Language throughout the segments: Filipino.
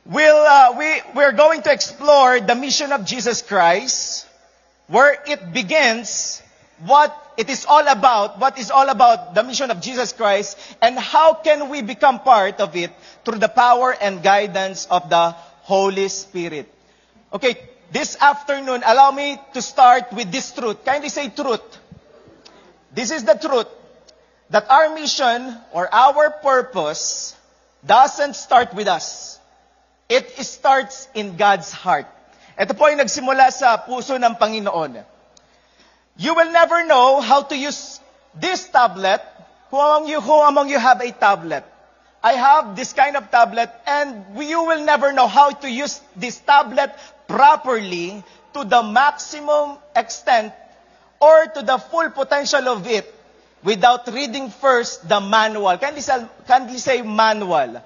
We're going to explore the mission of Jesus Christ, where it begins, what it is all about, what is all about the mission of Jesus Christ, and how can we become part of it through the power and guidance of the Holy Spirit. Okay, this afternoon, allow me to start with this truth. Kindly say truth. This is the truth, that our mission or our purpose doesn't start with us. It starts in God's heart. Ito po ay nagsimula sa puso ng Panginoon. You will never know how to use this tablet. Who among you have a tablet? I have this kind of tablet, and you will never know how to use this tablet properly to the maximum extent or to the full potential of it without reading first the manual. Can you say manual?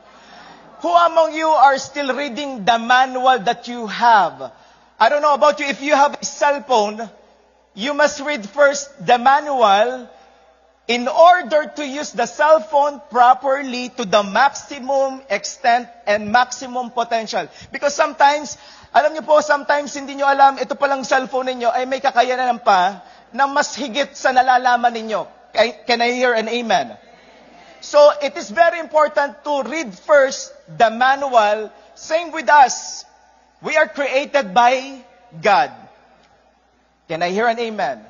Who among you are still reading the manual that you have? I don't know about you. If you have a cell phone, you must read first the manual in order to use the cell phone properly to the maximum extent and maximum potential. Because sometimes, alam niyo po, sometimes hindi niyo alam, ito palang cellphone ninyo ay may kakayanan pa na mas higit sa nalalaman ninyo. Can I hear an amen? So, it is very important to read first the manual. Same with us. We are created by God. Can I hear an amen?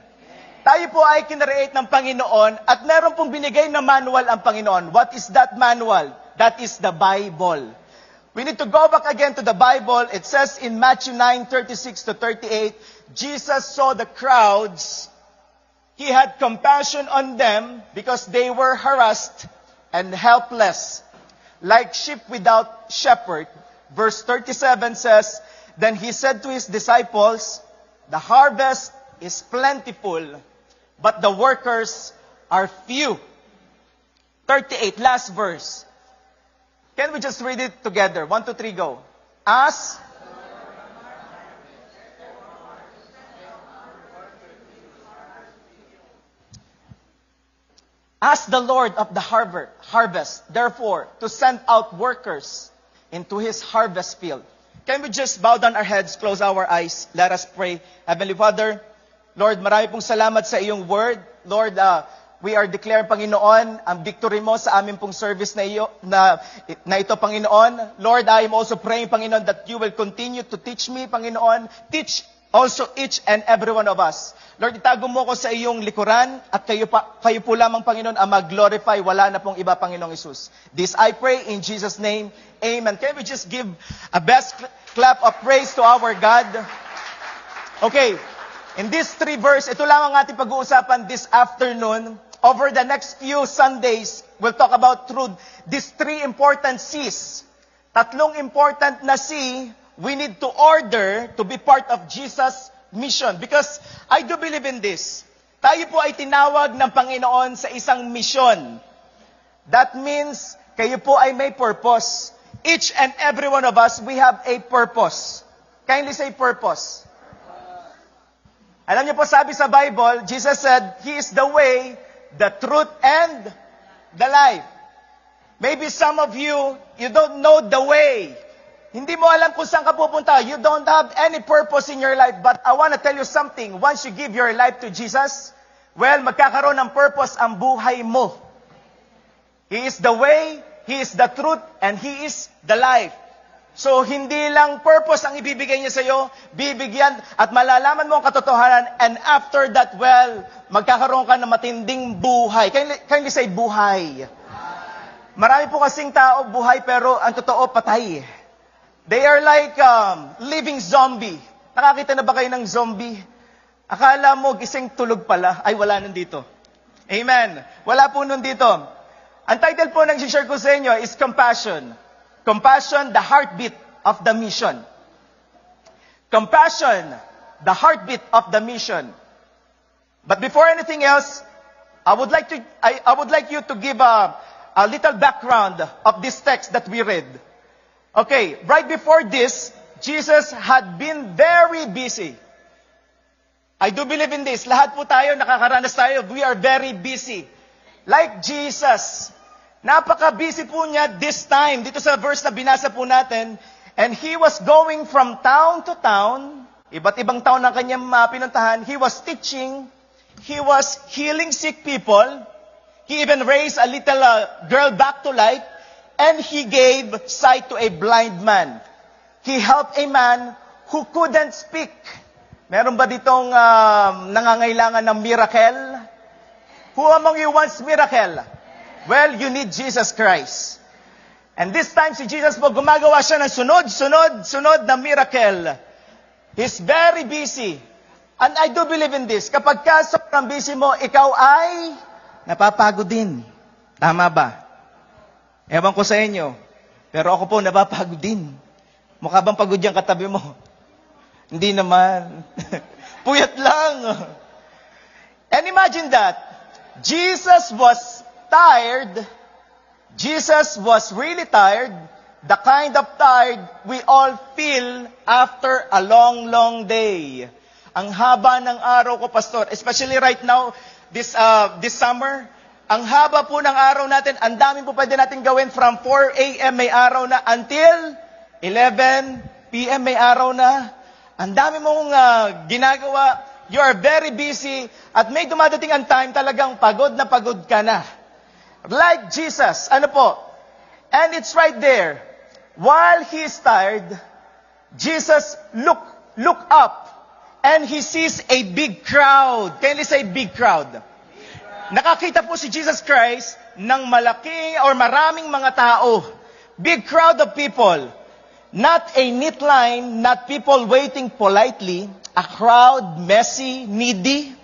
Tayo po ay kinreate ng Panginoon at meron pong binigay na manual ang Panginoon. What is that manual? That is the Bible. We need to go back again to the Bible. It says in Matthew 9:36-38, Jesus saw the crowds. He had compassion on them because they were harassed and helpless, like sheep without shepherd. Verse 37 says, Then he said to his disciples, The harvest is plentiful, but the workers are few. 38, last verse. Can we just read it together? 1, 2, 3, go. Ask the Lord of the harvest, therefore, to send out workers into His harvest field. Can we just bow down our heads, close our eyes, let us pray. Heavenly Father, Lord, marami pong salamat sa iyong word. Lord, we are declaring, Panginoon, ang victory mo sa aming pong service na ito, Panginoon. Lord, I am also praying, Panginoon, that you will continue to teach me, Panginoon. Teach also each and every one of us. Lord, itago mo ko sa iyong likuran at kayo po lamang, Panginoon, ang mag-glorify. Wala na pong iba, Panginoong Isus. This I pray in Jesus' name. Amen. Can we just give a best clap of praise to our God? Okay. In these 3 verses, ito lang ang ating pag-uusapan this afternoon. Over the next few Sundays, we'll talk about through these 3 important C's. 3 important na C, we need to order to be part of Jesus' mission. Because I do believe in this. Tayo po ay tinawag ng Panginoon sa isang mission. That means, kayo po ay may purpose. Each and every one of us, we have a purpose. Kindly say purpose. Alam niyo po, sabi sa Bible, Jesus said, He is the way, the truth, and the life. Maybe some of you don't know the way. Hindi mo alam kung saan ka pupunta. You don't have any purpose in your life. But I want to tell you something. Once you give your life to Jesus, well, magkakaroon ng purpose ang buhay mo. He is the way, He is the truth, and He is the life. So, hindi lang purpose ang ibibigay niya sa iyo, bibigyan at malalaman mo ang katotohanan, and after that, well, magkakaroon ka ng matinding buhay. Kindly say buhay. Marami po kasing tao buhay, pero ang totoo, patay. They are like living zombie. Nakakita na ba kayo ng zombie? Akala mo gising tulog pala. Ay, wala nandito. Amen. Wala po nun dito. Ang title po ng share ko sa inyo is Compassion. Compassion, the heartbeat of the mission. Compassion, the heartbeat of the mission. But before anything else, I would like you to give a little background of this text that we read. Okay, right before this, Jesus had been very busy. I do believe in this. Lahat po tayo, nakakaranas tayo. We are very busy. Like Jesus. Napaka-busy po niya this time. Dito sa verse na binasa po natin, And he was going from town to town, iba't ibang town ang kanyang pinuntahan. He was teaching, he was healing sick people, he even raised a little girl back to life, and he gave sight to a blind man. He helped a man who couldn't speak. Meron ba ditong nangangailangan ng miracle? Who among you wants miracle? Well, you need Jesus Christ. And this time, si Jesus po, gumagawa siya ng sunod na miracle. He's very busy. And I do believe in this. Kapag ka sobrang busy mo, ikaw ay napapagod din. Tama ba? Ewan ko sa inyo. Pero ako po, napapagod din. Mukha bang pagod yung katabi mo? Hindi naman. Puyat lang. And imagine that. Jesus was tired. Jesus was really tired, the kind of tired we all feel after a long, long day. Ang haba ng araw ko, Pastor, especially right now, this summer, ang haba po ng araw natin, ang dami po pwede natin gawin from 4 a.m. may araw na until 11 p.m. may araw na. Ang dami mong ginagawa, you are very busy, at may dumadating ang time talagang pagod na pagod ka na. Like Jesus, ano po? And it's right there. While he is tired, Jesus look up and he sees a big crowd. Can you say big crowd? Nakakita po si Jesus Christ ng malaking or maraming mga tao. Big crowd of people. Not a neat line, not people waiting politely. A crowd, messy, needy,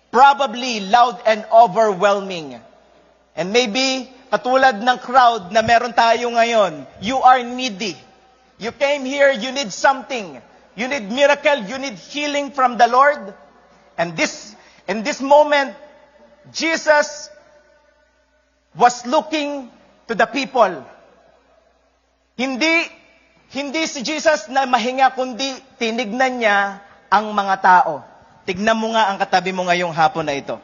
probably loud and overwhelming. And maybe, katulad ng crowd na meron tayo ngayon, you are needy. You came here, you need something. You need miracle, you need healing from the Lord. And in this moment, Jesus was looking to the people. Hindi si Jesus na mahinga, kundi tinignan niya ang mga tao. Tignan mo nga ang katabi mo ngayong hapon na ito.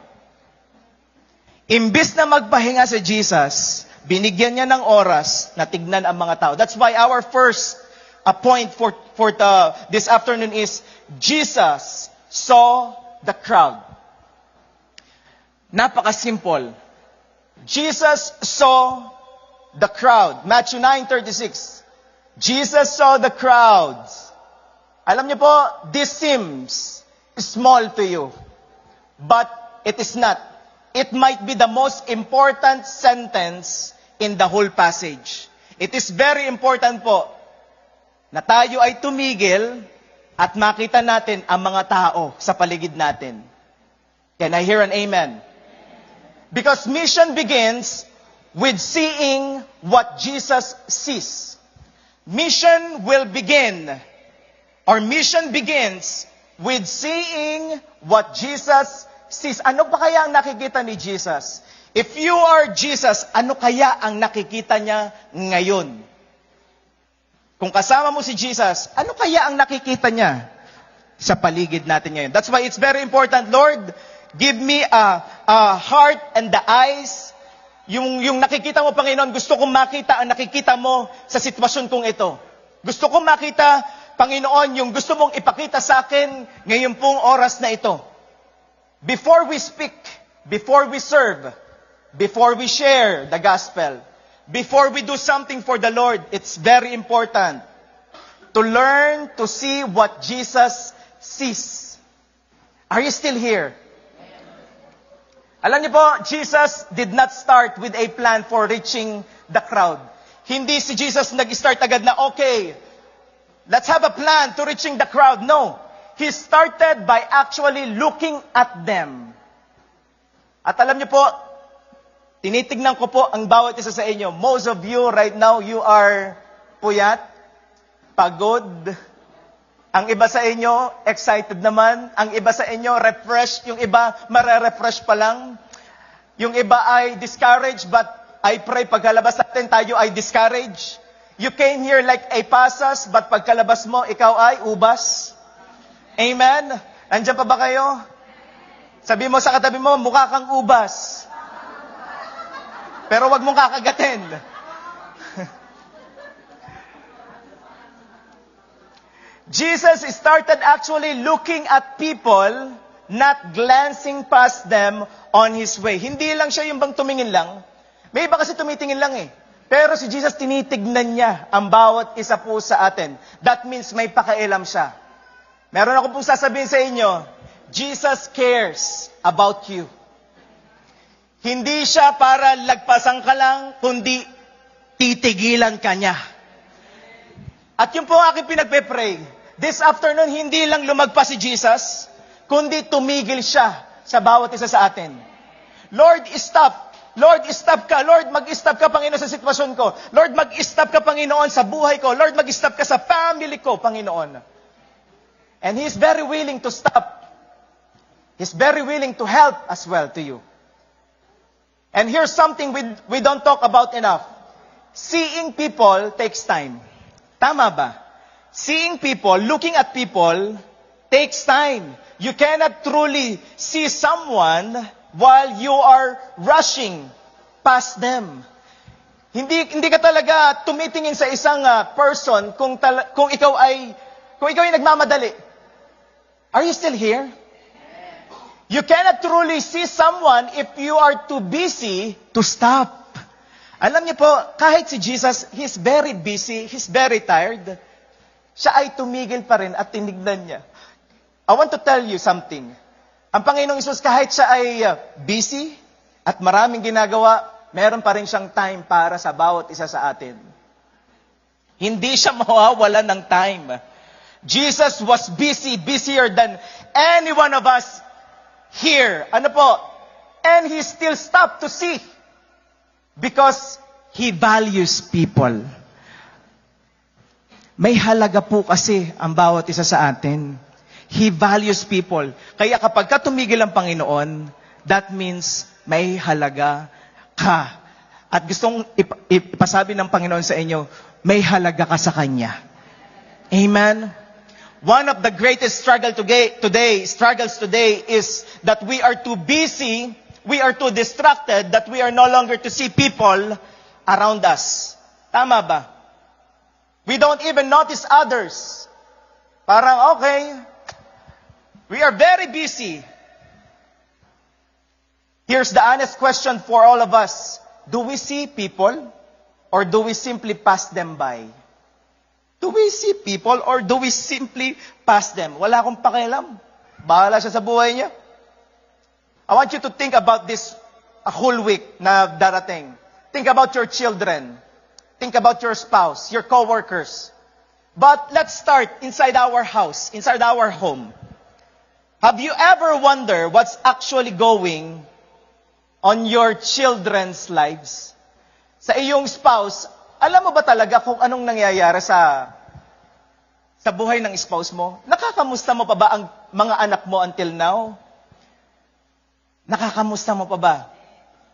Imbis na magpahinga si Jesus, binigyan niya ng oras na tignan ang mga tao. That's why our first point for this afternoon is, Jesus saw the crowd. Napaka-simple. Jesus saw the crowd. Matthew 9:36. Jesus saw the crowds. Alam niyo po, this seems small to you, but it is not. It might be the most important sentence in the whole passage. It is very important po na tayo ay tumigil at makita natin ang mga tao sa paligid natin. Can I hear an amen? Because mission begins with seeing what Jesus sees. Mission begins with seeing what Jesus sees. Ano pa kaya ang nakikita ni Jesus? If you are Jesus, ano kaya ang nakikita niya ngayon? Kung kasama mo si Jesus, ano kaya ang nakikita niya sa paligid natin ngayon? That's why it's very important, Lord, give me a heart and the eyes. Yung nakikita mo, Panginoon, gusto kong makita ang nakikita mo sa sitwasyon kong ito. Gusto kong makita, Panginoon, yung gusto mong ipakita sa akin ngayon pong oras na ito. Before we speak, before we serve, before we share the gospel, before we do something for the Lord, it's very important to learn to see what Jesus sees. Are you still here? Alam niyo po, Jesus did not start with a plan for reaching the crowd. Hindi si Jesus nag-start agad na, okay, let's have a plan to reaching the crowd. No. He started by actually looking at them. At alam niyo po, tinitignan ko po ang bawat isa sa inyo. Most of you right now, you are puyat, pagod. Ang iba sa inyo, excited naman. Ang iba sa inyo, refreshed. Yung iba, mare-refresh pa lang. Yung iba ay discouraged, but I pray pagkalabas natin, tayo ay discouraged. You came here like a pasas, but pagkalabas mo, ikaw ay ubas. Amen? Nandiyan pa ba kayo? Sabi mo sa katabi mo, mukha kang ubas. Pero wag mong kakagatin. Jesus started actually looking at people, not glancing past them on His way. Hindi lang siya yung bang tumingin lang. May iba kasi tumitingin lang eh. Pero si Jesus tinitignan niya ang bawat isa po sa atin. That means may pakialam siya. Meron ako pong sasabihin sa inyo, Jesus cares about you. Hindi siya para lagpasan ka lang, kundi titigilan ka niya. At yun po ang aking pinagpe-pray. This afternoon, hindi lang lumagpas si Jesus, kundi tumigil siya sa bawat isa sa atin. Lord, stop. Lord, stop ka. Lord, mag-stop ka, Panginoon, sa sitwasyon ko. Lord, mag-stop ka, Panginoon, sa buhay ko. Lord, mag-stop ka sa family ko, Panginoon. And He's very willing to stop. He's very willing to help as well to you. And here's something we don't talk about enough. Seeing people takes time. Tama ba? Seeing people, looking at people, takes time. You cannot truly see someone while you are rushing past them. Hindi ka talaga tumitingin sa isang person kung ikaw ay nagmamadali. Are you still here? You cannot truly see someone if you are too busy to stop. Alam niyo po, kahit si Jesus, He's very busy, He's very tired, siya ay tumigil pa rin at tinignan niya. I want to tell you something. Ang Panginoong Hesus, kahit siya ay busy at maraming ginagawa, meron pa rin siyang time para sa bawat isa sa atin. Hindi siya mawawalan ng time. Jesus was busy, busier than any one of us here. Ano po? And He still stopped to see. Because He values people. May halaga po kasi ang bawat isa sa atin. He values people. Kaya kapag tumigil ang Panginoon, that means may halaga ka. At gustong ipasabi ng Panginoon sa inyo, may halaga ka sa Kanya. Amen? One of the greatest struggles today is that we are too busy, we are too distracted, that we are no longer to see people around us. Tama ba? We don't even notice others. Parang okay, we are very busy. Here's the honest question for all of us. Do we see people or do we simply pass them by? Do we see people or do we simply pass them? Wala akong pakialam. Bahala siya sa buhay niya. I want you to think about this a whole week na darating. Think about your children. Think about your spouse, your co-workers. But let's start inside our house, inside our home. Have you ever wondered what's actually going on your children's lives? Sa iyong spouse, alam mo ba talaga kung anong nangyayari sa buhay ng spouse mo? Nakakamusta mo pa ba ang mga anak mo until now? Nakakamusta mo pa ba?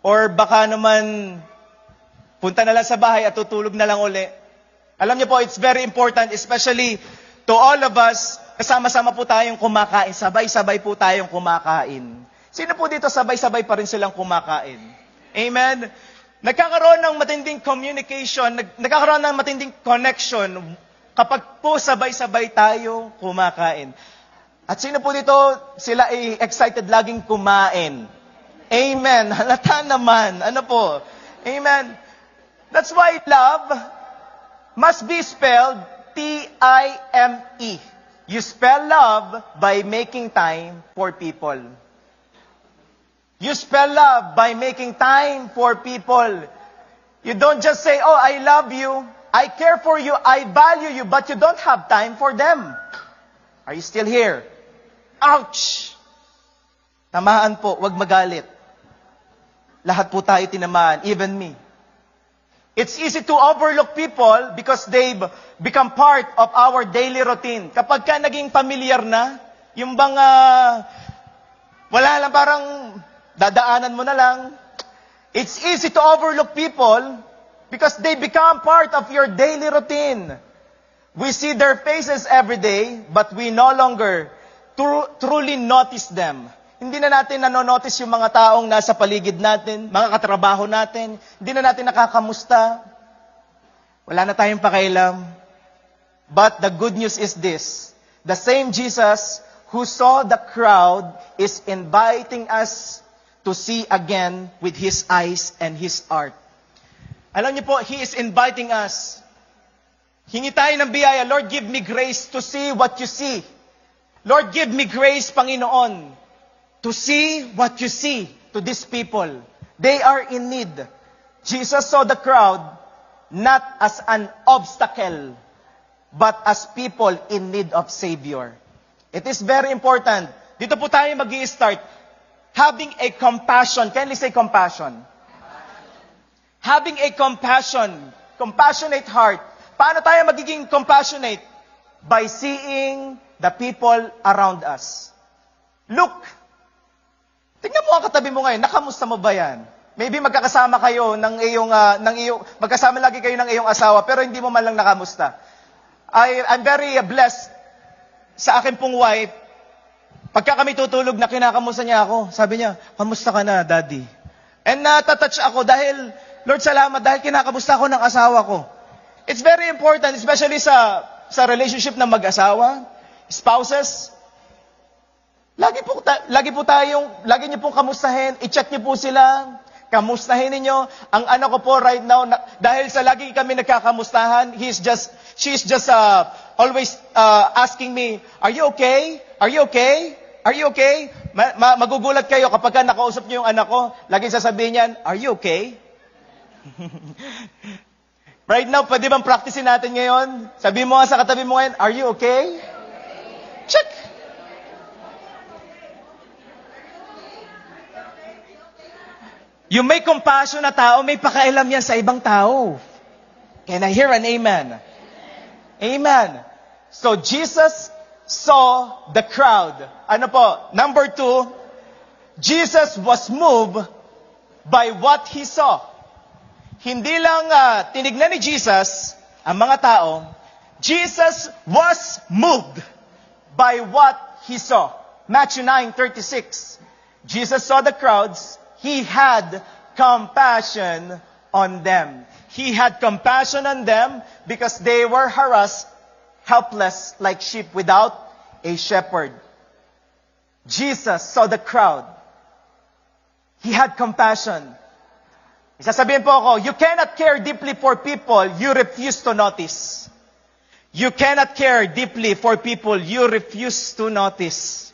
Or baka naman, punta na lang sa bahay at tutulog na lang uli. Alam niyo po, it's very important, especially to all of us, kasama-sama po tayong kumakain. Sabay-sabay po tayong kumakain. Sino po dito sabay-sabay pa rin silang kumakain? Amen? Nagkakaroon ng matinding communication, nagkakaroon ng matinding connection kapag po sabay-sabay tayo kumakain. At sino po dito, sila ay excited laging kumain. Amen. Halata naman. Ano po? Amen. That's why love must be spelled T-I-M-E. You spell love by making time for people. You spell love by making time for people. You don't just say, oh, I love you, I care for you, I value you, but you don't have time for them. Are you still here? Ouch! Tamaan po, wag magalit. Lahat po tayo tinamaan, even me. It's easy to overlook people because they've become part of our daily routine. Kapag ka naging familiar na, yung bang wala lang, parang dadaanan mo na lang. It's easy to overlook people because they become part of your daily routine. We see their faces every day, but we no longer truly notice them. Hindi na natin nanonotice yung mga taong nasa paligid natin, mga katrabaho natin. Hindi na natin nakakamusta. Wala na tayong pakialam. But the good news is this. The same Jesus who saw the crowd is inviting us to see again with His eyes and His heart. Alam niyo po, He is inviting us. Hingi tayo ng biyaya, Lord, give me grace to see what you see. Lord, give me grace, Panginoon, to see what you see to these people. They are in need. Jesus saw the crowd not as an obstacle, but as people in need of Savior. It is very important. Dito po tayo mag-i-start. Having a compassion. Can we say compassion? Having a compassionate heart. Paano tayo magiging compassionate? By seeing the people around us. Look. Tingnan mo ang katabi mo ngayon. Nakamusta mo ba yan? Maybe magkakasama kayo magkasama lagi kayo ng iyong asawa, pero hindi mo man lang nakamusta. I'm very blessed sa akin pong wife. Pagka kami tutulog na kinakamusta niya ako, sabi niya, kamusta ka na, Daddy? And natatouch ako dahil, Lord, salamat, dahil kinakamusta ako ng asawa ko. It's very important, especially sa relationship ng mag-asawa, spouses. Lagi niyo pong kamustahin, i-check niyo po sila, kamustahin niyo. Ang anak ko po right now, dahil sa lagi kami nagkakamustahan, she's just always asking me, are you okay? Are you okay? Are you okay? Magugulat kayo kapag nakausap niyo yung anak ko, lagi sasabihin niyan, are you okay? Right now, pwede bang practicein natin ngayon? Sabihin mo nga sa katabi mo ngayon, are you okay? Check! Yung may compassion na tao, may pakailam yan sa ibang tao. Can I hear an amen? Amen. So, Jesus saw the crowd. Ano po? Number 2, Jesus was moved by what He saw. Hindi lang tinignan ni Jesus ang mga tao. Jesus was moved by what He saw. Matthew 9:36. Jesus saw the crowds. He had compassion on them. He had compassion on them because they were harassed, helpless, like sheep without a shepherd. Jesus saw the crowd. He had compassion. Isasabihin po ako, you cannot care deeply for people you refuse to notice. You cannot care deeply for people you refuse to notice.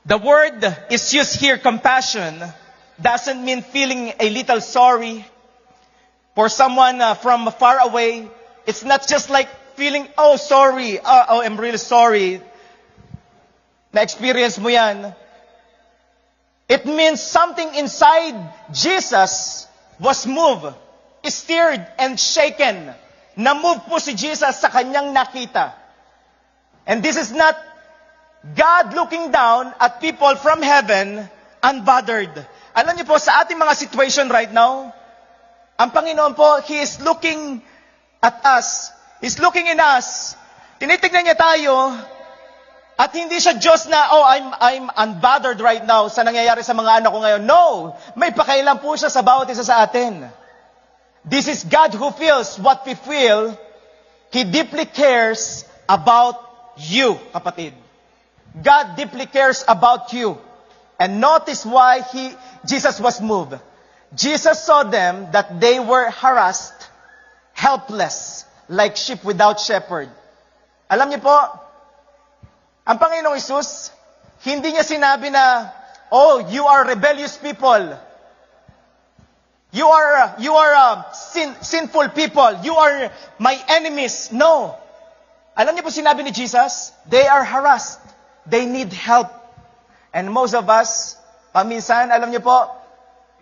The word is used here, compassion, doesn't mean feeling a little sorry for someone from far away. It's not just like feeling, oh, sorry, I'm really sorry. Na-experience mo yan. It means something inside Jesus was moved, stirred, and shaken. Na-move po si Jesus sa kanyang nakita. And this is not God looking down at people from heaven unbothered. Alam niyo po, sa ating mga situation right now, ang Panginoon po, He is looking at us. He's looking in us. Tinitignan niya tayo, at hindi siya Diyos na, oh, I'm unbothered right now sa nangyayari sa mga anak ko ngayon. No! May pakailan po siya sa bawat isa sa atin. This is God who feels what we feel. He deeply cares about you, kapatid. God deeply cares about you. And notice why Jesus was moved. Jesus saw them that they were harassed, helpless, like sheep without shepherd. Alam niyo po, ang Panginoong Hesus, hindi niya sinabi na, oh, you are rebellious people. You are sinful people. You are my enemies. No. Alam niyo po sinabi ni Jesus, they are harassed. They need help. And most of us, paminsan, alam niyo po,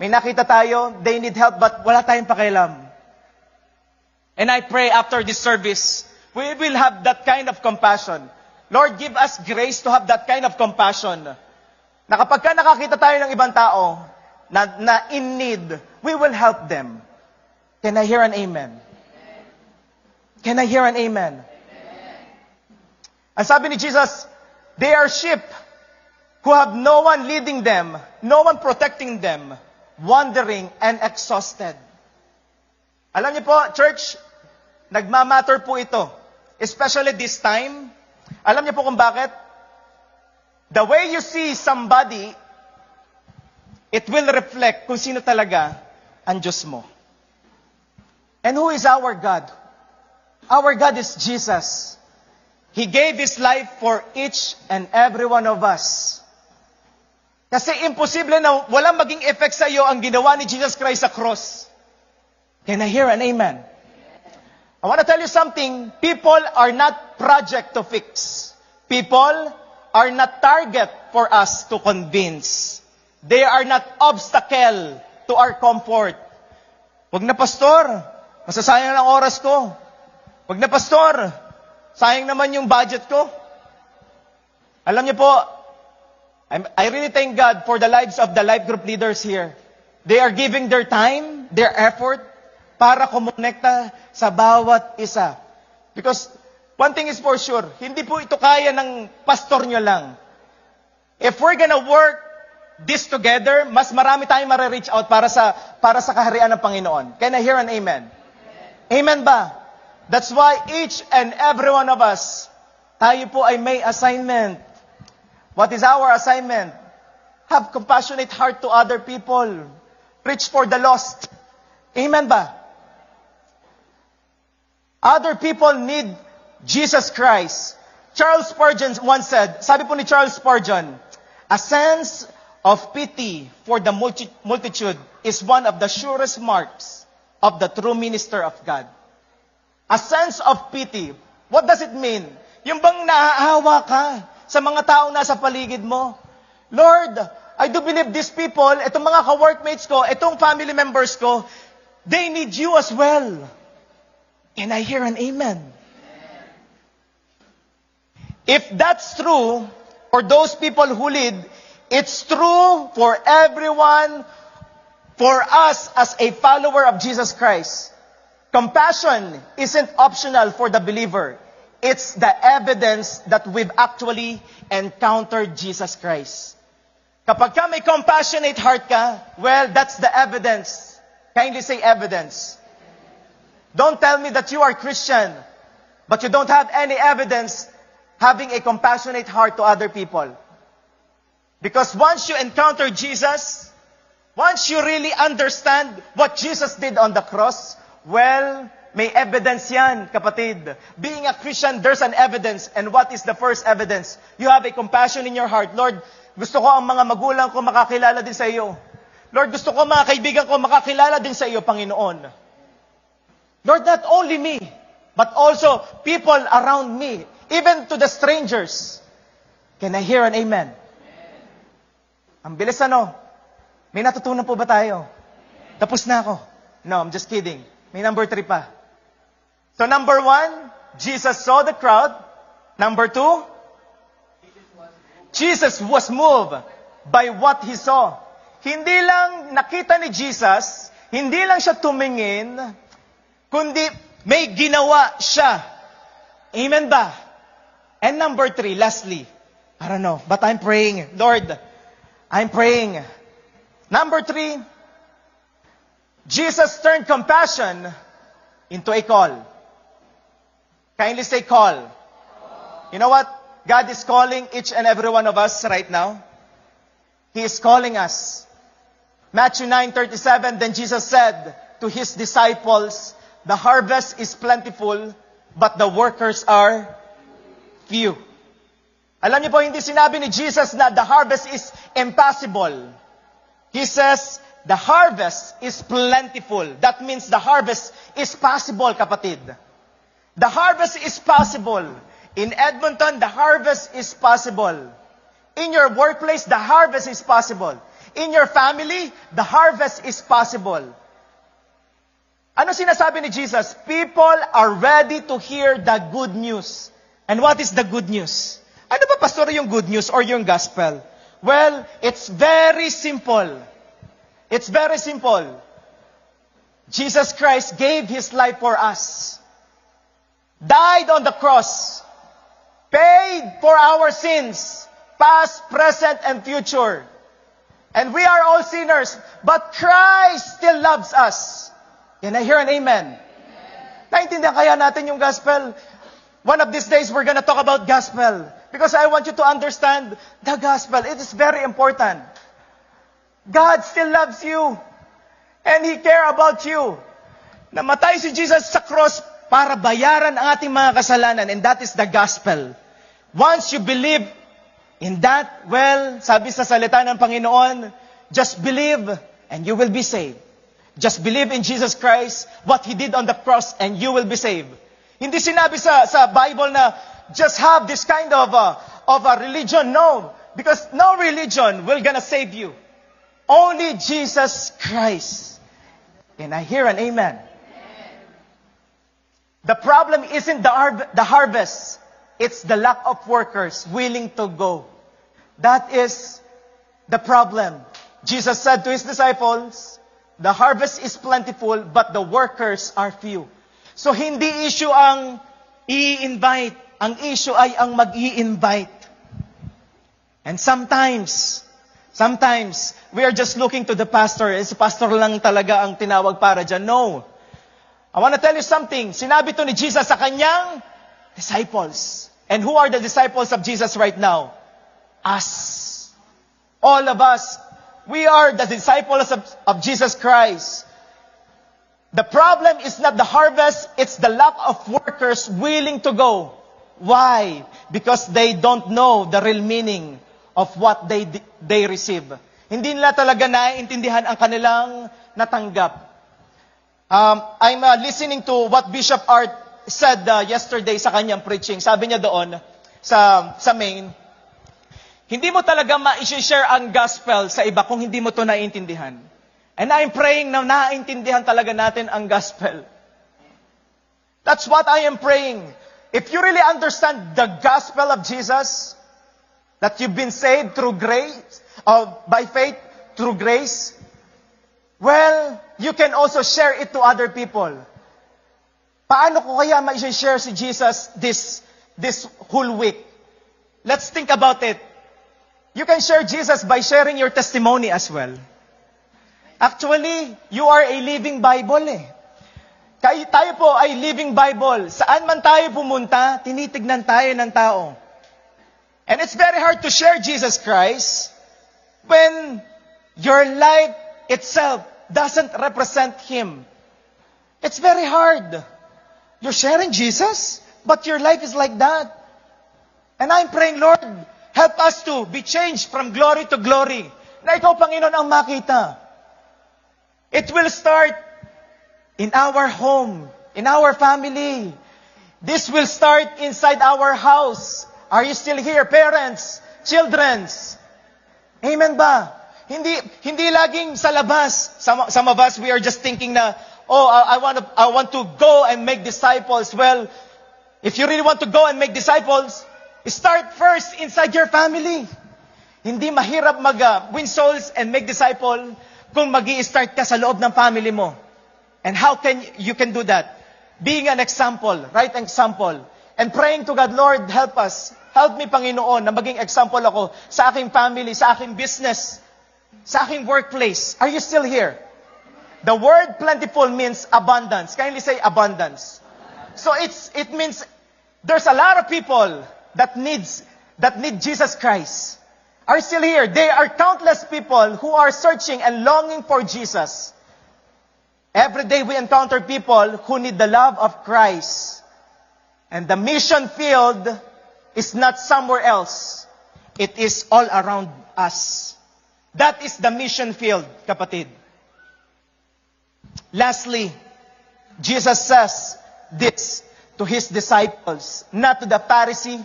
may nakita tayo, they need help, but wala tayong pakialam. And I pray after this service, we will have that kind of compassion. Lord, give us grace to have that kind of compassion. Na kapag nakakita tayo ng ibang tao na in need, we will help them. Can I hear an amen? Can I hear an amen? Ang sabi ni Jesus, they are sheep who have no one leading them, no one protecting them, wandering and exhausted. Alam niyo po, church, nagmamatter po ito. Especially this time. Alam niyo po kung bakit? The way you see somebody, it will reflect kung sino talaga ang Diyos mo. And who is our God? Our God is Jesus. He gave His life for each and every one of us. Kasi imposible na walang maging effect sa iyo ang ginawa ni Jesus Christ sa cross. Can I hear an amen? I want to tell you something. People are not project to fix. People are not target for us to convince. They are not obstacle to our comfort. Wag na, pastor. Masasayang ang oras ko. Wag na, pastor. Sayang naman yung budget ko. Alam niyo po, I really thank God for the lives of the life group leaders here. They are giving their time, their effort, para kumonekta sa bawat isa. Because one thing is for sure, hindi po ito kaya ng pastor nyo lang. If we're gonna work this together, mas marami tayong ma-reach out para sa kaharian ng Panginoon. Can I hear an amen? Amen ba? That's why each and every one of us, tayo po ay may assignment. What is our assignment? Have compassionate heart to other people. Preach for the lost. Amen ba? Other people need Jesus Christ. Charles Spurgeon once said, sabi po ni Charles Spurgeon, a sense of pity for the multitude is one of the surest marks of the true minister of God. A sense of pity. What does it mean? Yung bang naaawa ka sa mga taong nasa paligid mo? Lord, I do believe these people, itong mga ka-workmates ko, itong family members ko, they need you as well. Can I hear an amen? If that's true, for those people who lead, it's true for everyone, for us as a follower of Jesus Christ. Compassion isn't optional for the believer. It's the evidence that we've actually encountered Jesus Christ. Kapag ka may compassionate heart ka, well, that's the evidence. Kindly say evidence. Don't tell me that you are Christian, but you don't have any evidence having a compassionate heart to other people. Because once you encounter Jesus, once you really understand what Jesus did on the cross, well, may evidence yan, kapatid. Being a Christian, there's an evidence. And what is the first evidence? You have a compassion in your heart. Lord, gusto ko ang mga magulang ko makakilala din sa iyo. Lord, gusto ko mga kaibigan ko makakilala din sa iyo, Panginoon. Lord, not only me, but also people around me, even to the strangers. Can I hear an amen? Ang bilis ano? May natutunan po ba tayo? Tapos na ako. No, I'm just kidding. May number 3 pa. So number 1, Jesus saw the crowd. Number 2, Jesus was moved by what He saw. Hindi lang nakita ni Jesus, hindi lang siya tumingin, kundi may ginawa siya. Amen ba? And number 3, lastly, I don't know, but I'm praying. Lord, I'm praying. Number 3, Jesus turned compassion into a call. Kindly say call. You know what? God is calling each and every one of us right now. He is calling us. Matthew 9:37, then Jesus said to His disciples, the harvest is plentiful, but the workers are few. Alam niyo po, hindi sinabi ni Jesus na the harvest is impossible. He says, the harvest is plentiful. That means the harvest is possible, kapatid. The harvest is possible. In Edmonton, the harvest is possible. In your workplace, the harvest is possible. In your family, the harvest is possible. Ano sinasabi ni Jesus? People are ready to hear the good news. And what is the good news? Ano ba, pastor, yung good news or yung gospel? Well, it's very simple. It's very simple. Jesus Christ gave His life for us. Died on the cross. Paid for our sins. Past, present, and future. And we are all sinners. But Christ still loves us. Can I hear an amen? Naintindihan kaya natin yung gospel? One of these days, we're gonna talk about gospel. Because I want you to understand the gospel. It is very important. God still loves you. And He cares about you. Namatay si Jesus sa cross para bayaran ang ating mga kasalanan. And that is the gospel. Once you believe in that, well, sabi sa salita ng Panginoon, just believe and you will be saved. Just believe in Jesus Christ, what He did on the cross, and you will be saved. Hindi sinabi sa Bible na just have this kind of a religion. No. Because no religion will gonna save you. Only Jesus Christ. Can I hear an amen? The problem isn't the harvest. It's the lack of workers willing to go. That is the problem. Jesus said to His disciples, the harvest is plentiful, but the workers are few. So, hindi issue ang i-invite. Ang issue ay ang mag-i-invite. And sometimes, we are just looking to the pastor. Si pastor lang talaga ang tinawag para dyan. No. I want to tell you something. Sinabi to ni Jesus sa kanyang disciples. And who are the disciples of Jesus right now? Us. All of us. We are the disciples of Jesus Christ. The problem is not the harvest, it's the lack of workers willing to go. Why? Because they don't know the real meaning of what they receive. Hindi nila talaga naiintindihan ang kanilang natanggap. I'm listening to what Bishop Art said yesterday sa kanyang preaching. Sabi niya doon sa Maine, hindi mo talaga ma-share ang gospel sa iba kung hindi mo to naiintindihan. And I'm praying na naiintindihan talaga natin ang gospel. That's what I am praying. If you really understand the gospel of Jesus, that you've been saved through grace, by faith, through grace, well, you can also share it to other people. Paano ko kaya ma-share si Jesus this whole week? Let's think about it. You can share Jesus by sharing your testimony as well. Actually, you are a living Bible eh. Tayo po ay living Bible. Saan man tayo pumunta, tinitignan tayo ng tao. And it's very hard to share Jesus Christ when your life itself doesn't represent Him. It's very hard. You're sharing Jesus, but your life is like that. And I'm praying, Lord, help us to be changed from glory to glory. Na Ikaw, Panginoon, ang makita. It will start in our home, in our family. This will start inside our house. Are you still here, parents, childrens? Amen ba? Hindi laging sa labas. Some of us, we are just thinking na, I want to go and make disciples. Well, if you really want to go and make disciples, start first inside your family. Hindi mahirap win souls and make disciple kung magi-start ka sa loob ng family mo. And how you can do that? Being an example, right example. And praying to God, Lord, help us. Help me, Panginoon, na maging example ako sa aking family, sa aking business, sa aking workplace. Are you still here? The word plentiful means abundance. Kindly say abundance. So it means there's a lot of people that need Jesus Christ. Are you still here? There are countless people who are searching and longing for Jesus. Every day we encounter people who need the love of Christ. And the mission field is not somewhere else. It is all around us. That is the mission field, kapatid. Lastly, Jesus says this to His disciples, not to the Pharisees,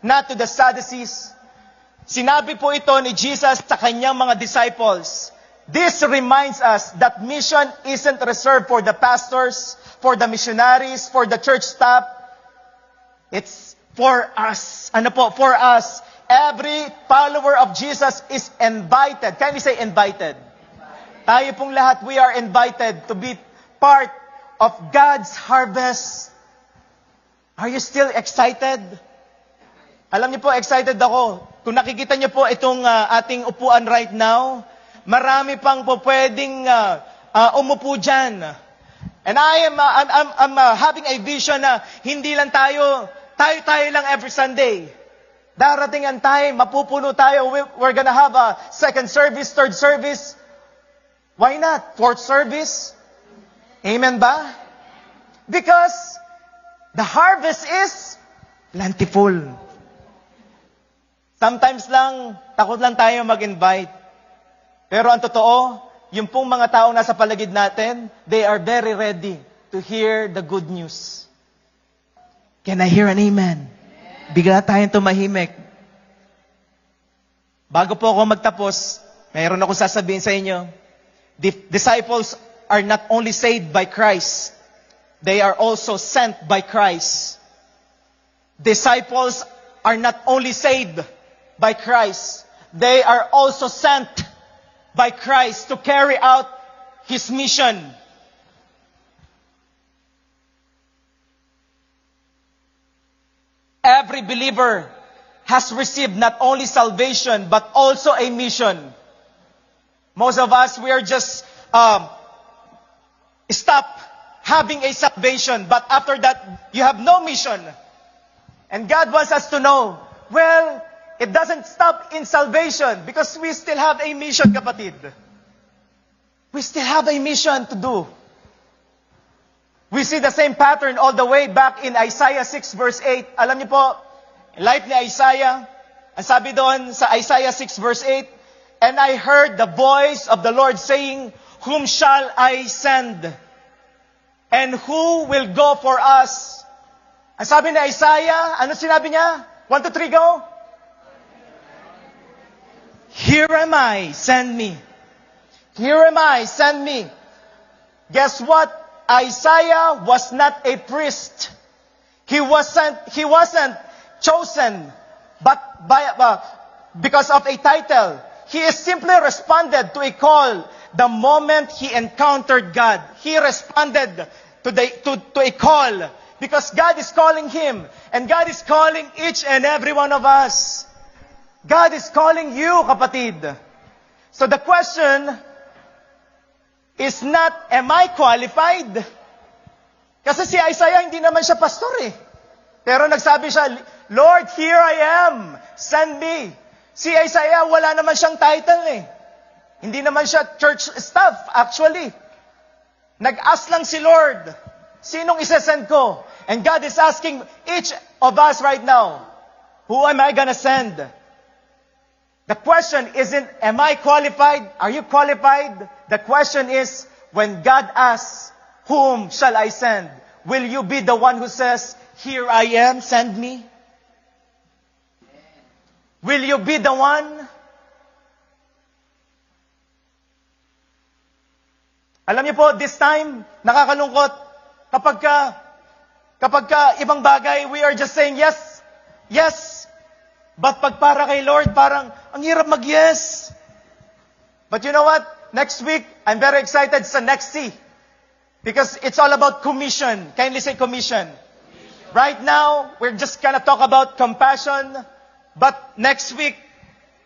not to the Sadducees. Sinabi po ito ni Jesus sa kanyang mga disciples. This reminds us that mission isn't reserved for the pastors, for the missionaries, for the church staff. It's for us. Ano po? For us. Every follower of Jesus is invited. Can you say invited? Tayo pong lahat, we are invited to be part of God's harvest. Are you still excited? Alam niyo po, excited ako. Kung nakikita niyo po itong ating upuan right now, marami pang po pwedeng umupo dyan. And I'm having a vision na hindi lang tayo lang every Sunday. Darating ang time, mapupuno tayo. We're gonna have a second service, third service. Why not? Fourth service? Amen ba? Because the harvest is plentiful. Sometimes lang, takot lang tayo mag-invite. Pero ang totoo, yung pong mga taong nasa paligid natin, they are very ready to hear the good news. Can I hear an amen? Bigla tayong tumahimik. Bago po ako magtapos, mayroon akong sasabihin sa inyo. The disciples are not only saved by Christ, they are also sent by Christ. Disciples are not only saved by Christ, they are also sent by Christ to carry out His mission. Every believer has received not only salvation, but also a mission. Most of us, we are just stop having a salvation, but after that, you have no mission. And God wants us to know, well, it doesn't stop in salvation because we still have a mission, kapatid. We still have a mission to do. We see the same pattern all the way back in Isaiah 6 verse 8. Alam niyo po, life ni Isaiah, ang sabi doon sa Isaiah 6 verse 8, and I heard the voice of the Lord saying, whom shall I send? And who will go for us? Ang sabi ni Isaiah, ano sinabi niya? 1, 2, 3, go. Here am I, send me. Here am I, send me. Guess what? Isaiah was not a priest. He wasn't chosen, but because of a title. He simply responded to a call the moment he encountered God. He responded to a call because God is calling him, and God is calling each and every one of us. God is calling you, kapatid. So the question is not, am I qualified? Kasi si Isaiah, hindi naman siya pastor eh. Pero nagsabi siya, Lord, here I am. Send me. Si Isaiah, wala naman siyang title eh. Hindi naman siya church staff, actually. Nag-ask lang si Lord, sinong isasend ko? And God is asking each of us right now, who am I gonna send? The question isn't, am I qualified? Are you qualified? The question is, when God asks, whom shall I send? Will you be the one who says, here I am, send me? Will you be the one? Alam niyo po, this time, nakakalungkot, kapag ibang bagay, we are just saying yes, yes. But pag para kay Lord, parang, ang hirap mag-yes. But you know what? Next week, I'm very excited sa Next C. Because it's all about commission. Kindly say commission. Right now, we're just gonna talk about compassion. But next week,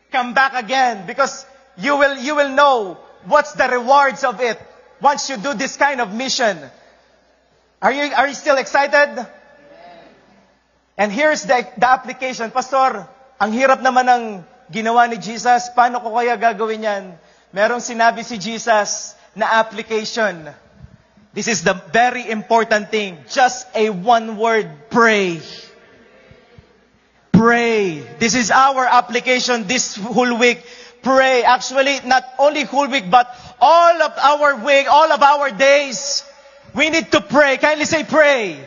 come back again. Because you will know what's the rewards of it once you do this kind of mission. Are you still excited? And here's the application. Pastor, ang hirap naman ng ginawa ni Jesus. Paano ko kaya gagawin yan? Merong sinabi si Jesus na application. This is the very important thing. Just a one word, pray. Pray. This is our application this whole week. Pray. Actually, not only whole week, but all of our week, all of our days. We need to pray. Kindly say pray.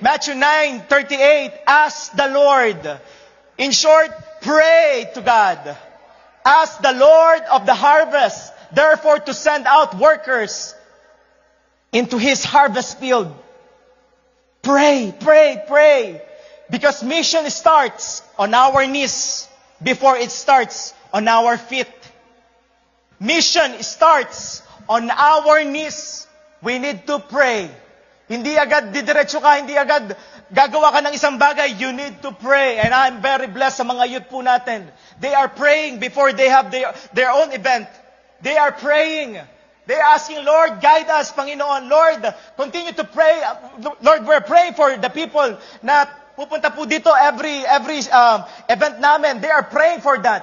Matthew 9:38, ask the Lord. In short, pray to God. Ask the Lord of the harvest, therefore, to send out workers into His harvest field. Pray, pray, pray. Because mission starts on our knees before it starts on our feet. Mission starts on our knees. We need to pray. Hindi agad didiretso ka, hindi agad gagawa ka ng isang bagay. You need to pray. And I'm very blessed sa mga youth po natin. They are praying before they have their own event. They are praying. They're asking, Lord, guide us, Panginoon. Lord, continue to pray. Lord, we're praying for the people na pupunta po dito every event namin. They are praying for that.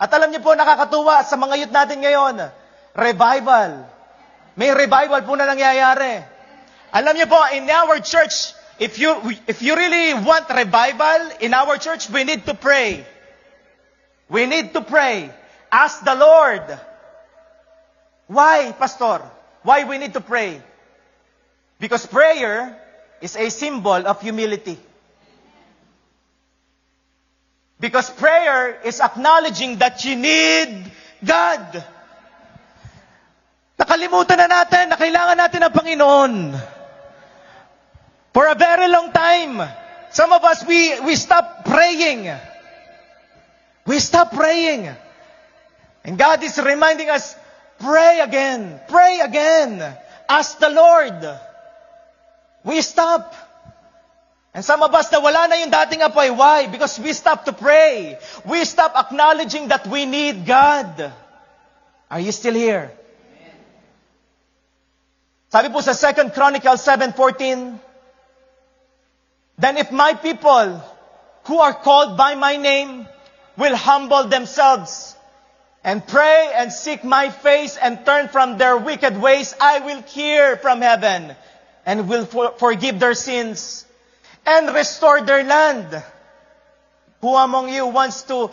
At alam niyo po, nakakatuwa sa mga youth natin ngayon, revival. May revival po na nangyayari. Alam niyo po, in our church, if you really want revival in our church, we need to pray. We need to pray. Ask the Lord. Why, Pastor? Why we need to pray? Because prayer is a symbol of humility. Because prayer is acknowledging that you need God. Nakalimutan na natin na kailangan natin ng Panginoon. For a very long time, some of us, we stop praying. We stop praying. And God is reminding us, pray again. Pray again. Ask the Lord. We stop. And some of us na wala na yung dating apoy. Why? Because we stop to pray. We stop acknowledging that we need God. Are you still here? Sabi po sa 2 Chronicles 7:14, then if my people who are called by my name will humble themselves and pray and seek my face and turn from their wicked ways, I will hear from heaven and will forgive their sins and restore their land. Who among you wants to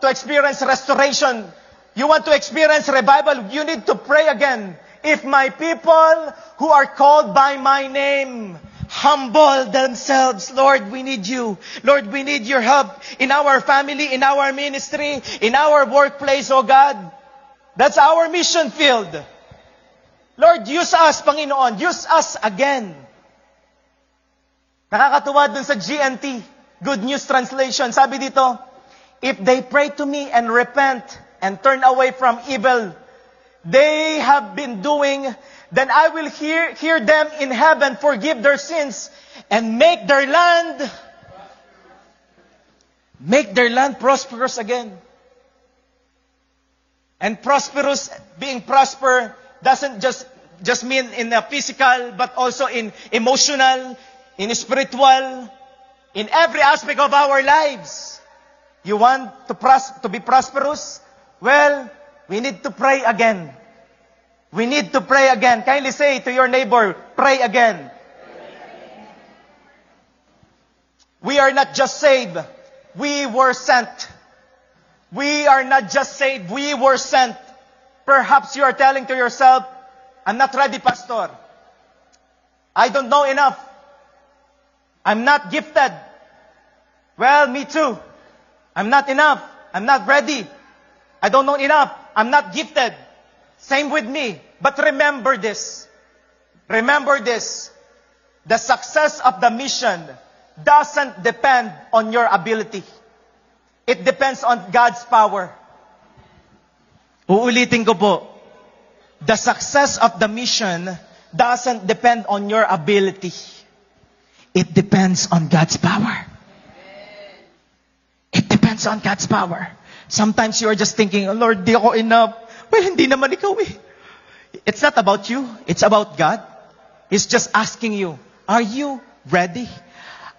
experience restoration? You want to experience revival? You need to pray again. If my people who are called by my name humble themselves, Lord, we need you. Lord, we need your help in our family, in our ministry, in our workplace, oh God. That's our mission field. Lord, use us, Panginoon. Use us again. Nakakatuwa dun sa GNT, Good News Translation. Sabi dito, if they pray to me and repent and turn away from evil they have been doing, then I will hear them in heaven, forgive their sins, and make their land prosperous again. And prosperous, being prosper, doesn't just mean in a physical, but also in emotional, in spiritual, in every aspect of our lives. You want to be prosperous? Well, we need to pray again. We need to pray again. Kindly say to your neighbor, pray again. We are not just saved. We were sent. We are not just saved. We were sent. Perhaps you are telling to yourself, I'm not ready, Pastor. I don't know enough. I'm not gifted. Well, me too. I'm not enough. I'm not ready. I don't know enough. I'm not gifted. Same with me. But remember this. Remember this. The success of the mission doesn't depend on your ability. It depends on God's power. Uulitin ko po. The success of the mission doesn't depend on your ability. It depends on God's power. It depends on God's power. Sometimes you are just thinking, oh, Lord, di ako enough. Well, hindi naman ikaw eh. It's not about you. It's about God. He's just asking you, are you ready?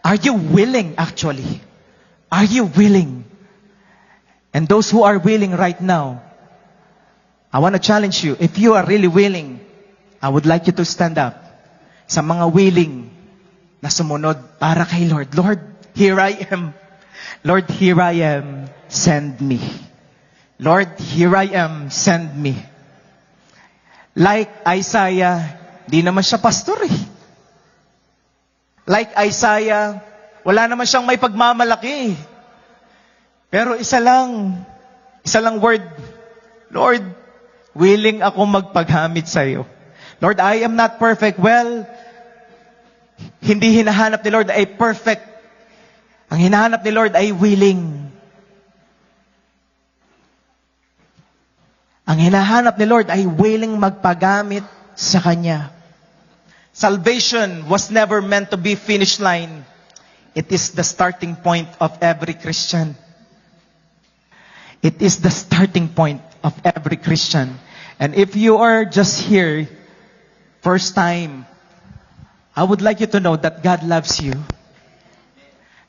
Are you willing, actually? Are you willing? And those who are willing right now, I want to challenge you. If you are really willing, I would like you to stand up. Sa mga willing na sumunod para kay Lord. Lord, here I am. Lord, here I am. Send me. Lord, here I am. Send me. Like Isaiah, di naman siya pastor eh. Like Isaiah, wala naman siyang may pagmamalaki. Pero isa lang word, Lord, willing ako magpaghamit sa iyo. Lord, I am not perfect. Well, hindi hinahanap ni Lord ay perfect. Ang hinahanap ni Lord ay willing. Ang hinahanap ni Lord ay willing magpagamit sa Kanya. Salvation was never meant to be finish line. It is the starting point of every Christian. It is the starting point of every Christian. And if you are just here, first time, I would like you to know that God loves you.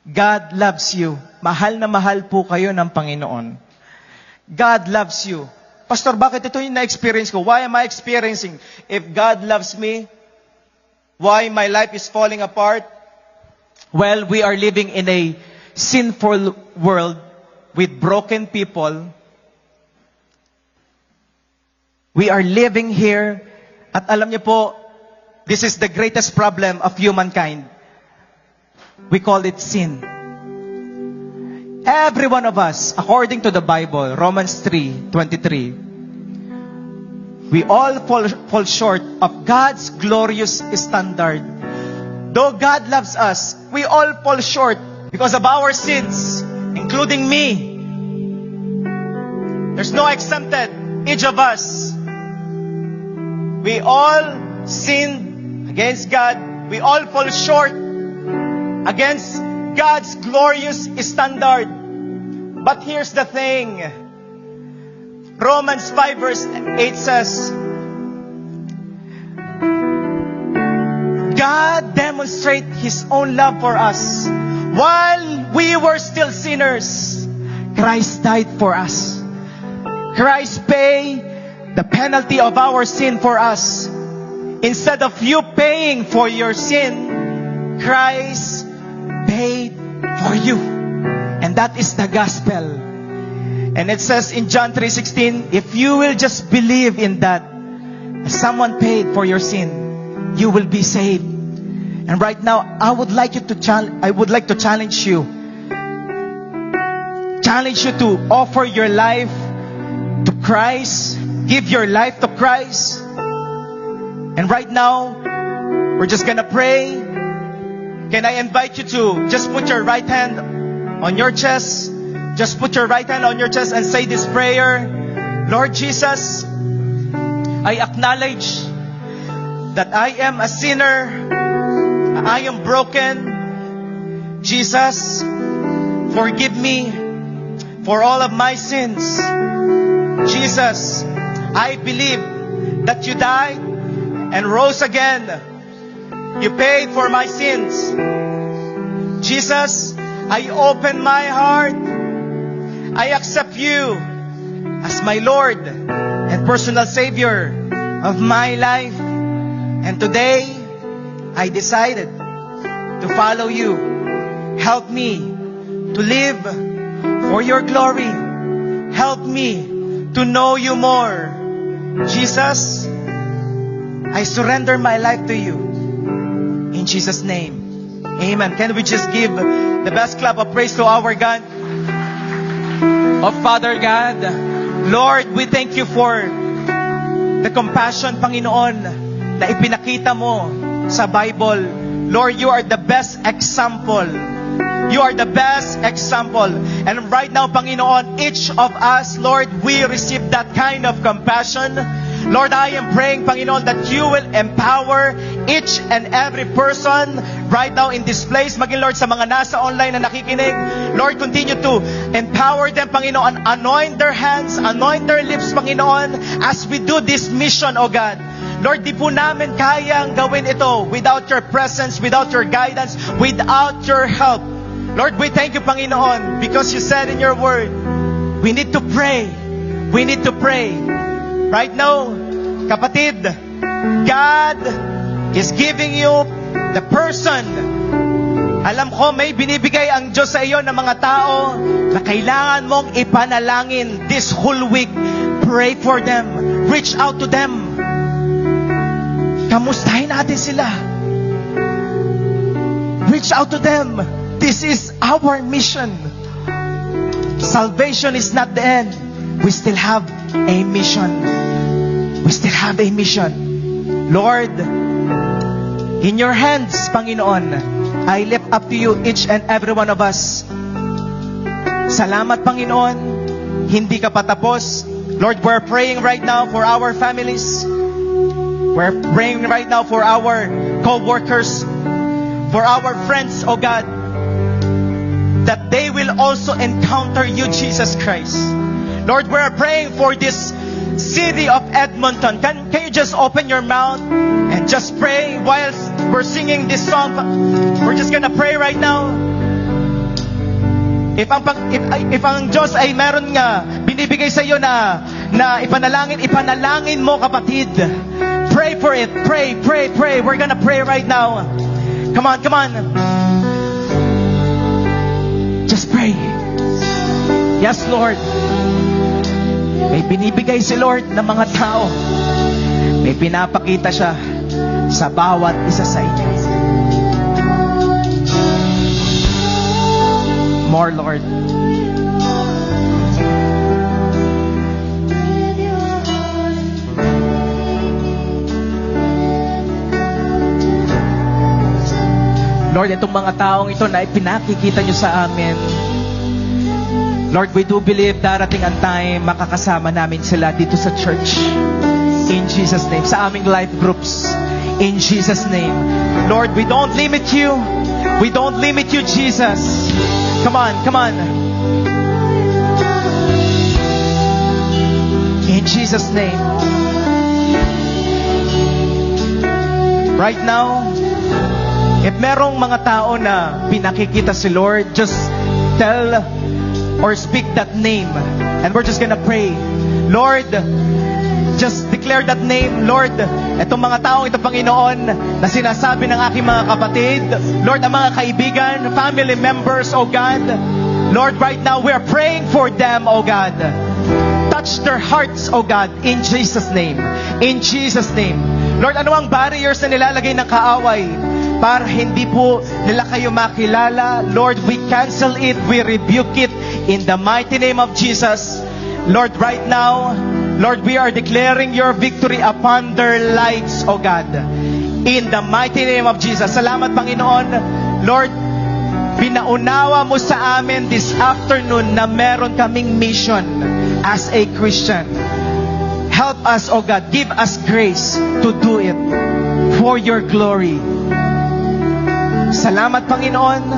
God loves you. Mahal na mahal po kayo ng Panginoon. God loves you. Pastor, bakit ito yung na-experience ko? Why am I experiencing? If God loves me, why my life is falling apart? Well, we are living in a sinful world with broken people. We are living here, at alam niyo po, this is the greatest problem of humankind. We call it sin. Every one of us, according to the Bible, Romans 3:23, we all fall short of God's glorious standard. Though God loves us, we all fall short because of our sins, including me. There's no exempted, each of us. We all sin against God. We all fall short against God's glorious standard. But here's the thing. Romans 5 verse 8 says, God demonstrated His own love for us. While we were still sinners, Christ died for us. Christ paid the penalty of our sin for us. Instead of you paying for your sin, Christ paid for you. And that is the gospel. And it says in John 3:16, if you will just believe in that, someone paid for your sin, you will be saved. And right now, I would like to challenge you. Challenge you to offer your life to Christ. Give your life to Christ. And right now, we're just gonna pray. Can I invite you to just put your right hand on your chest? Just put your right hand on your chest and say this prayer. Lord Jesus, I acknowledge that I am a sinner. I am broken. Jesus, forgive me for all of my sins. Jesus, I believe that you died and rose again. You paid for my sins. Jesus, I open my heart. I accept you as my Lord and personal Savior of my life. And today, I decided to follow you. Help me to live for your glory. Help me to know you more. Jesus, I surrender my life to you. In Jesus' name. Amen. Can we just give the best clap of praise to our God? Oh, Father God, Lord, we thank you for the compassion, Panginoon, na ipinakita mo sa Bible. Lord, you are the best example. You are the best example. And right now, Panginoon, each of us, Lord, we receive that kind of compassion. Lord, I am praying, Panginoon, that you will empower each and every person right now in this place. Maging, Lord, sa mga nasa online na nakikinig, Lord, continue to empower them, Panginoon. Anoint their hands, anoint their lips, Panginoon, as we do this mission, O God. Lord, di po namin kayang gawin ito without your presence, without your guidance, without your help. Lord, we thank you, Panginoon, because you said in your word, we need to pray. We need to pray. Right now, kapatid, God is giving you the person. Alam ko, may binibigay ang Diyos sa iyo ng mga tao na kailangan mong ipanalangin this whole week. Pray for them. Reach out to them. Kamustahin natin sila. Reach out to them. This is our mission. Salvation is not the end. We still have a mission. We still have a mission. Lord, in your hands, Panginoon, I lift up to you each and every one of us. Salamat, Panginoon. Hindi ka patapos. Lord, we're praying right now for our families. We're praying right now for our co-workers, for our friends, oh God, that they will also encounter you, Jesus Christ. Lord, we're praying for this city of Edmonton. Can you just open your mouth and just pray whilst we're singing this song? We're just gonna pray right now. If ang Diyos ay meron nga binibigay sa iyo na ipanalangin mo, kapatid. Pray for it. Pray. We're gonna pray right now. Come on. Just pray. Yes, Lord. May binibigay si Lord ng mga tao. May pinapakita siya sa bawat isa sa inyo. More, Lord. Lord, itong mga taong ito na ipinakikita nyo sa amin, Lord, we do believe darating ang time makakasama namin sila dito sa church. In Jesus' name. Sa aming life groups. In Jesus' name. Lord, we don't limit you. We don't limit you, Jesus. Come on. In Jesus' name. Right now, if merong mga tao na pinakikita si Lord, just tell or speak that name. And we're just gonna pray. Lord, just declare that name. Lord, itong mga taong ito, Panginoon, na sinasabi ng aking mga kapatid, Lord, ang mga kaibigan, family members, oh God, Lord, right now, we are praying for them, oh God. Touch their hearts, oh God, in Jesus' name. In Jesus' name. Lord, ano ang barriers na nilalagay ng kaaway para hindi po nila kayo makilala? Lord, we cancel it, we rebuke it in the mighty name of Jesus. Lord, right now, Lord, we are declaring your victory upon their lives, oh God. In the mighty name of Jesus. Salamat, Panginoon. Lord, pinaunawa mo sa amin this afternoon na meron kaming mission as a Christian. Help us, oh God. Give us grace to do it for your glory. Salamat, Panginoon.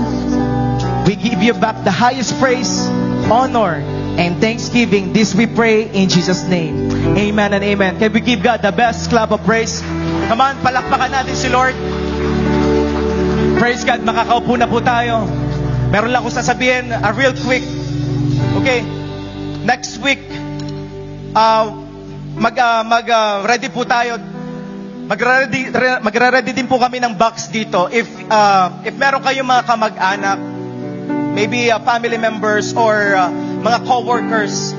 We give you back the highest praise, honor, and thanksgiving. This we pray in Jesus' name. Amen and amen. Can we give God the best clap of praise? Come on, palakpakan natin si Lord. Praise God. Makakaupo na po tayo. Meron lang akong sasabihin, real quick. Okay. Next week, ready po tayo. Magre-ready din po kami ng box dito. If meron kayong mga kamag-anak, maybe family members or mga co-workers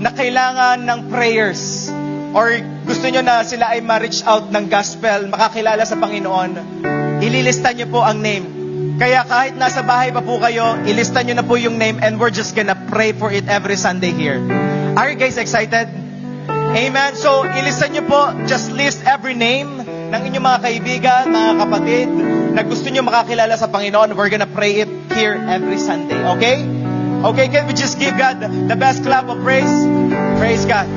na kailangan ng prayers or gusto nyo na sila ay ma-reach out ng gospel, makakilala sa Panginoon, ililista nyo po ang name. Kaya kahit nasa bahay pa po kayo, ilista nyo na po yung name and we're just gonna pray for it every Sunday here. Are you guys excited? Amen. So, ilista nyo po, just list every name ng inyong mga kaibigan, mga kapatid, na gusto nyo makakilala sa Panginoon. We're gonna pray it here every Sunday. Okay? Okay, can we just give God the best clap of praise? Praise God.